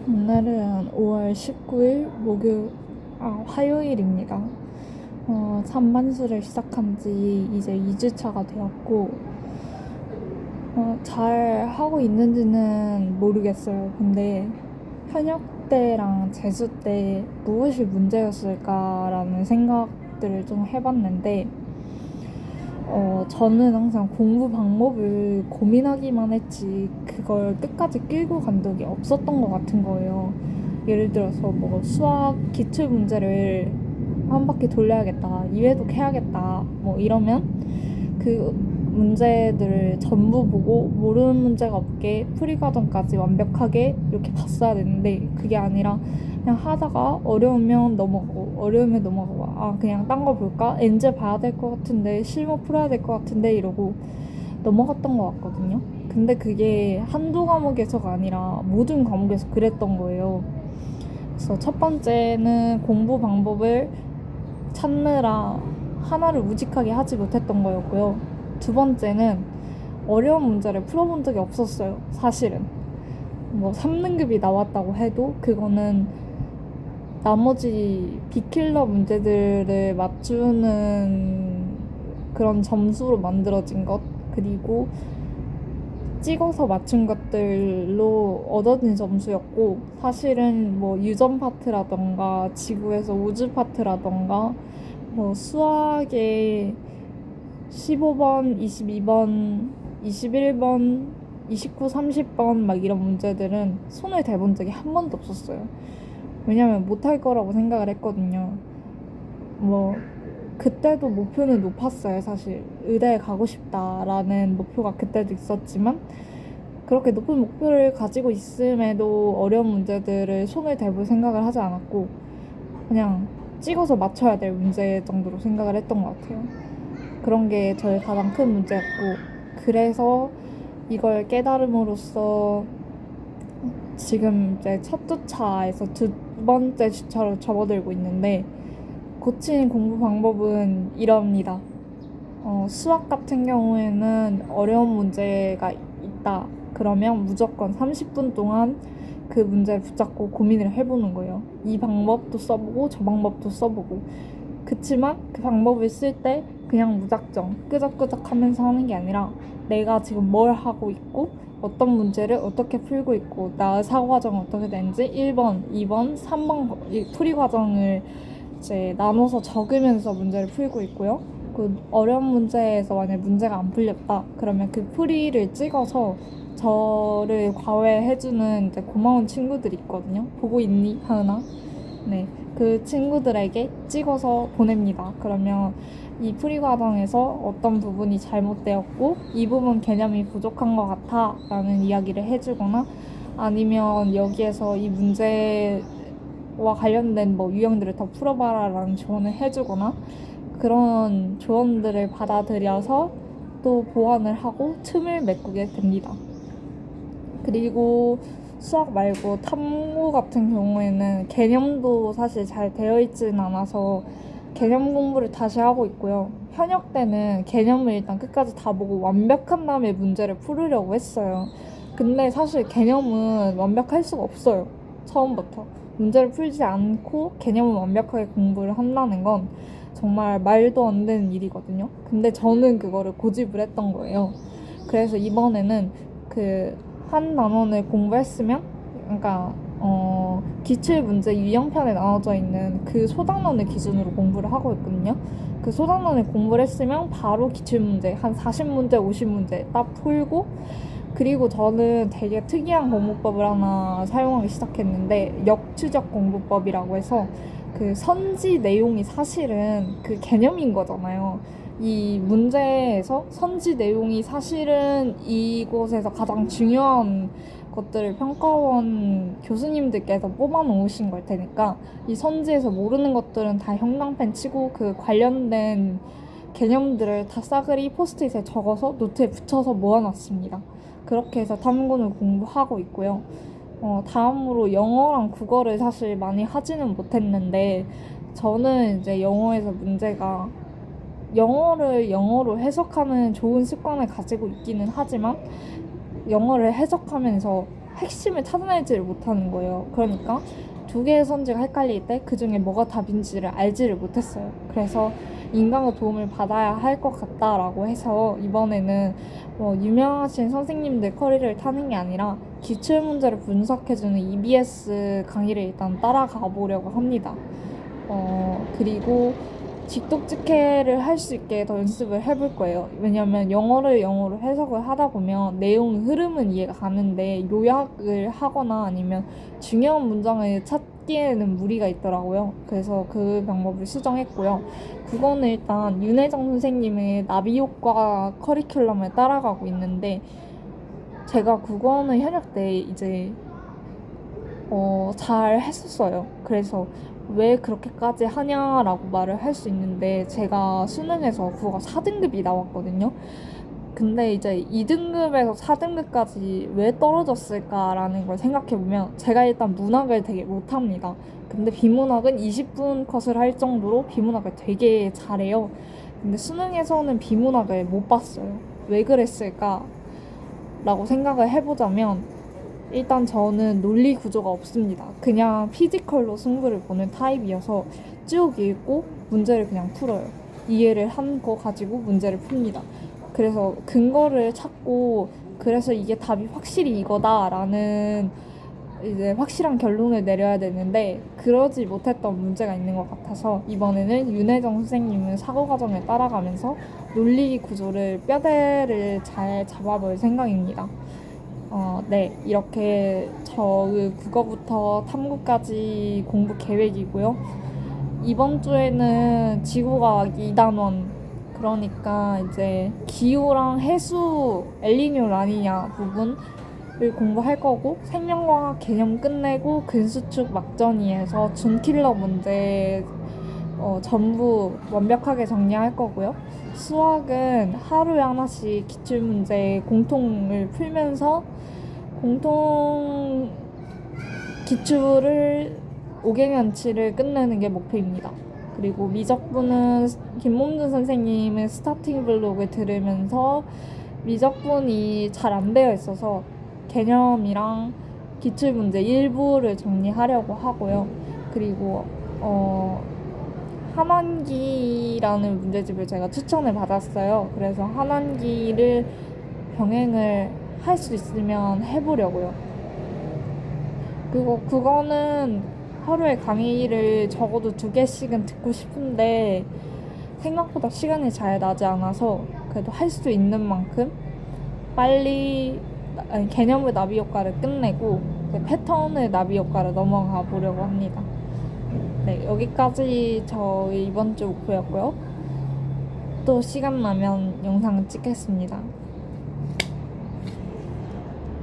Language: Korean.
오늘은 5월 19일 화요일입니다. 3반수를 시작한 지 이제 2주차가 되었고, 잘 하고 있는지는 모르겠어요. 근데 현역 때랑 재수 때 무엇이 문제였을까라는 생각들을 좀 해봤는데, 저는 항상 공부 방법을 고민하기만 했지 그걸 끝까지 끌고 간 적이 없었던 것 같은 거예요. 예를 들어서 뭐 수학 기출 문제를 한 바퀴 돌려야겠다, 이해독 해야겠다 뭐 이러면 그 문제들을 전부 보고 모르는 문제가 없게 풀이 과정까지 완벽하게 이렇게 봤어야 되는데, 그게 아니라 그냥 하다가 어려우면 넘어가고 그냥 딴 거 볼까? 엔제 봐야 될 것 같은데, 실무 풀어야 될 것 같은데 이러고 넘어갔던 것 같거든요. 근데 그게 한두 과목에서가 아니라 모든 과목에서 그랬던 거예요. 그래서 첫 번째는 공부 방법을 찾느라 하나를 우직하게 하지 못했던 거였고요. 두 번째는 어려운 문제를 풀어본 적이 없었어요, 사실은. 뭐 3등급이 나왔다고 해도 그거는 나머지 빅킬러 문제들을 맞추는 그런 점수로 만들어진 것, 그리고 찍어서 맞춘 것들로 얻어진 점수였고, 사실은 뭐 유전 파트라던가 지구에서 우주 파트라던가 뭐 수학의 15번, 22번, 21번, 29, 30번 막 이런 문제들은 손을 대본 적이 한 번도 없었어요. 왜냐면 못할 거라고 생각을 했거든요. 뭐 그때도 목표는 높았어요. 사실 의대에 가고 싶다라는 목표가 그때도 있었지만, 그렇게 높은 목표를 가지고 있음에도 어려운 문제들을 손을 대볼 생각을 하지 않았고, 그냥 찍어서 맞춰야 될 문제 정도로 생각을 했던 것 같아요. 그런 게 저의 가장 큰 문제였고, 그래서 이걸 깨달음으로써 지금 이제 첫 주차에서 두 번째 주차로 접어들고 있는데, 고친 공부 방법은 이럽니다. 수학 같은 경우에는 어려운 문제가 있다. 그러면 무조건 30분 동안 그 문제를 붙잡고 고민을 해보는 거예요. 이 방법도 써보고 저 방법도 써보고. 그치만 그 방법을 쓸 때 그냥 무작정 끄적끄적 하면서 하는 게 아니라, 내가 지금 뭘 하고 있고 어떤 문제를 어떻게 풀고 있고 나의 사고 과정은 어떻게 되는지 1번, 2번, 3번 풀이 과정을 이제 나눠서 적으면서 문제를 풀고 있고요. 그 어려운 문제에서 만약 문제가 안 풀렸다 그러면 그 풀이를 찍어서 저를 과외해주는 이제 고마운 친구들이 있거든요. 보고 있니, 하은아? 네, 그 친구들에게 찍어서 보냅니다. 그러면 이 풀이 과정에서 어떤 부분이 잘못되었고 이 부분 개념이 부족한 것 같아 라는 이야기를 해주거나, 아니면 여기에서 이 문제와 관련된 뭐 유형들을 더 풀어봐라 라는 조언을 해주거나, 그런 조언들을 받아들여서 또 보완을 하고 틈을 메꾸게 됩니다. 그리고 수학 말고 탐구 같은 경우에는 개념도 사실 잘 되어 있지는 않아서 개념 공부를 다시 하고 있고요. 현역 때는 개념을 일단 끝까지 다 보고 완벽한 다음에 문제를 풀으려고 했어요. 근데 사실 개념은 완벽할 수가 없어요. 처음부터. 문제를 풀지 않고 개념을 완벽하게 공부를 한다는 건 정말 말도 안 되는 일이거든요. 근데 저는 그거를 고집을 했던 거예요. 그래서 이번에는 그 한 단원을 공부했으면, 그러니까 기출 문제 유형편에 나눠져 있는 그 소단원을 기준으로 공부를 하고 있거든요. 그 소단원을 공부를 했으면 바로 기출 문제 한 40문제, 50문제 딱 풀고, 그리고 저는 되게 특이한 공부법을 하나 사용하기 시작했는데, 역추적 공부법이라고 해서 그 선지 내용이 사실은 그 개념인 거잖아요. 이 문제에서 선지 내용이 사실은 이곳에서 가장 중요한 것들을 평가원 교수님들께서 뽑아 놓으신 걸 테니까, 이 선지에서 모르는 것들은 다 형광펜 치고 그 관련된 개념들을 다 싸그리 포스트잇에 적어서 노트에 붙여서 모아놨습니다. 그렇게 해서 탐구를 공부하고 있고요. 다음으로 영어랑 국어를 사실 많이 하지는 못했는데, 저는 이제 영어에서 문제가, 영어를 영어로 해석하는 좋은 습관을 가지고 있기는 하지만 영어를 해석하면서 핵심을 찾아내지를 못하는 거예요. 그러니까 두 개의 선지가 헷갈릴 때 그 중에 뭐가 답인지를 알지를 못했어요. 그래서 인간의 도움을 받아야 할 것 같다라고 해서 이번에는 뭐 유명하신 선생님들 커리를 타는 게 아니라 기출문제를 분석해주는 EBS 강의를 일단 따라가 보려고 합니다. 그리고 직독직해를 할 수 있게 더 연습을 해볼 거예요. 왜냐면 영어를 영어로 해석을 하다 보면 내용 흐름은 이해가 가는데 요약을 하거나 아니면 중요한 문장을 찾기에는 무리가 있더라고요. 그래서 그 방법을 수정했고요. 국어는 일단 윤혜정 선생님의 나비효과 커리큘럼을 따라가고 있는데 제가 국어는 현역 때 이제 잘 했었어요. 그래서 왜 그렇게까지 하냐라고 말을 할 수 있는데 제가 수능에서 국어 4등급이 나왔거든요. 근데 이제 2등급에서 4등급까지 왜 떨어졌을까라는 걸 생각해보면 제가 일단 문학을 되게 못합니다. 근데 비문학은 20분 컷을 할 정도로 비문학을 되게 잘해요. 근데 수능에서는 비문학을 못 봤어요. 왜 그랬을까? 라고 생각을 해보자면 일단 저는 논리 구조가 없습니다. 그냥 피지컬로 승부를 보는 타입이어서 쭉 읽고 문제를 그냥 풀어요. 이해를 한 거 가지고 문제를 풉니다. 그래서 근거를 찾고 그래서 이게 답이 확실히 이거다라는 이제 확실한 결론을 내려야 되는데 그러지 못했던 문제가 있는 것 같아서 이번에는 윤혜정 선생님은 사고 과정을 따라가면서 논리 구조를 뼈대를 잘 잡아볼 생각입니다. 네, 이렇게 저의 국어부터 탐구까지 공부 계획이고요. 이번 주에는 지구과학 2단원, 그러니까 이제 기후랑 해수, 엘니뇨 라니냐 부분을 공부할 거고, 생명과학 개념 끝내고 근수축 막전이에서 준킬러 문제 전부 완벽하게 정리할 거고요. 수학은 하루에 하나씩 기출문제 공통을 풀면서 공통 기출을 5개년치를 끝내는 게 목표입니다. 그리고 미적분은 김몽준 선생님의 스타팅 블록을 들으면서 미적분이 잘 안 되어 있어서 개념이랑 기출문제 일부를 정리하려고 하고요. 그리고 한환기라는 문제집을 제가 추천을 받았어요. 그래서 한환기를 병행을 할 수 있으면 해보려고요. 그리고 그거는 하루에 강의를 적어도 2개씩은 듣고 싶은데 생각보다 시간이 잘 나지 않아서 그래도 할 수 있는 만큼 빨리 개념의 나비 효과를 끝내고 패턴의 나비 효과를 넘어가 보려고 합니다. 네, 여기까지 저희 이번 주 목표였고요. 또 시간 나면 영상을 찍겠습니다.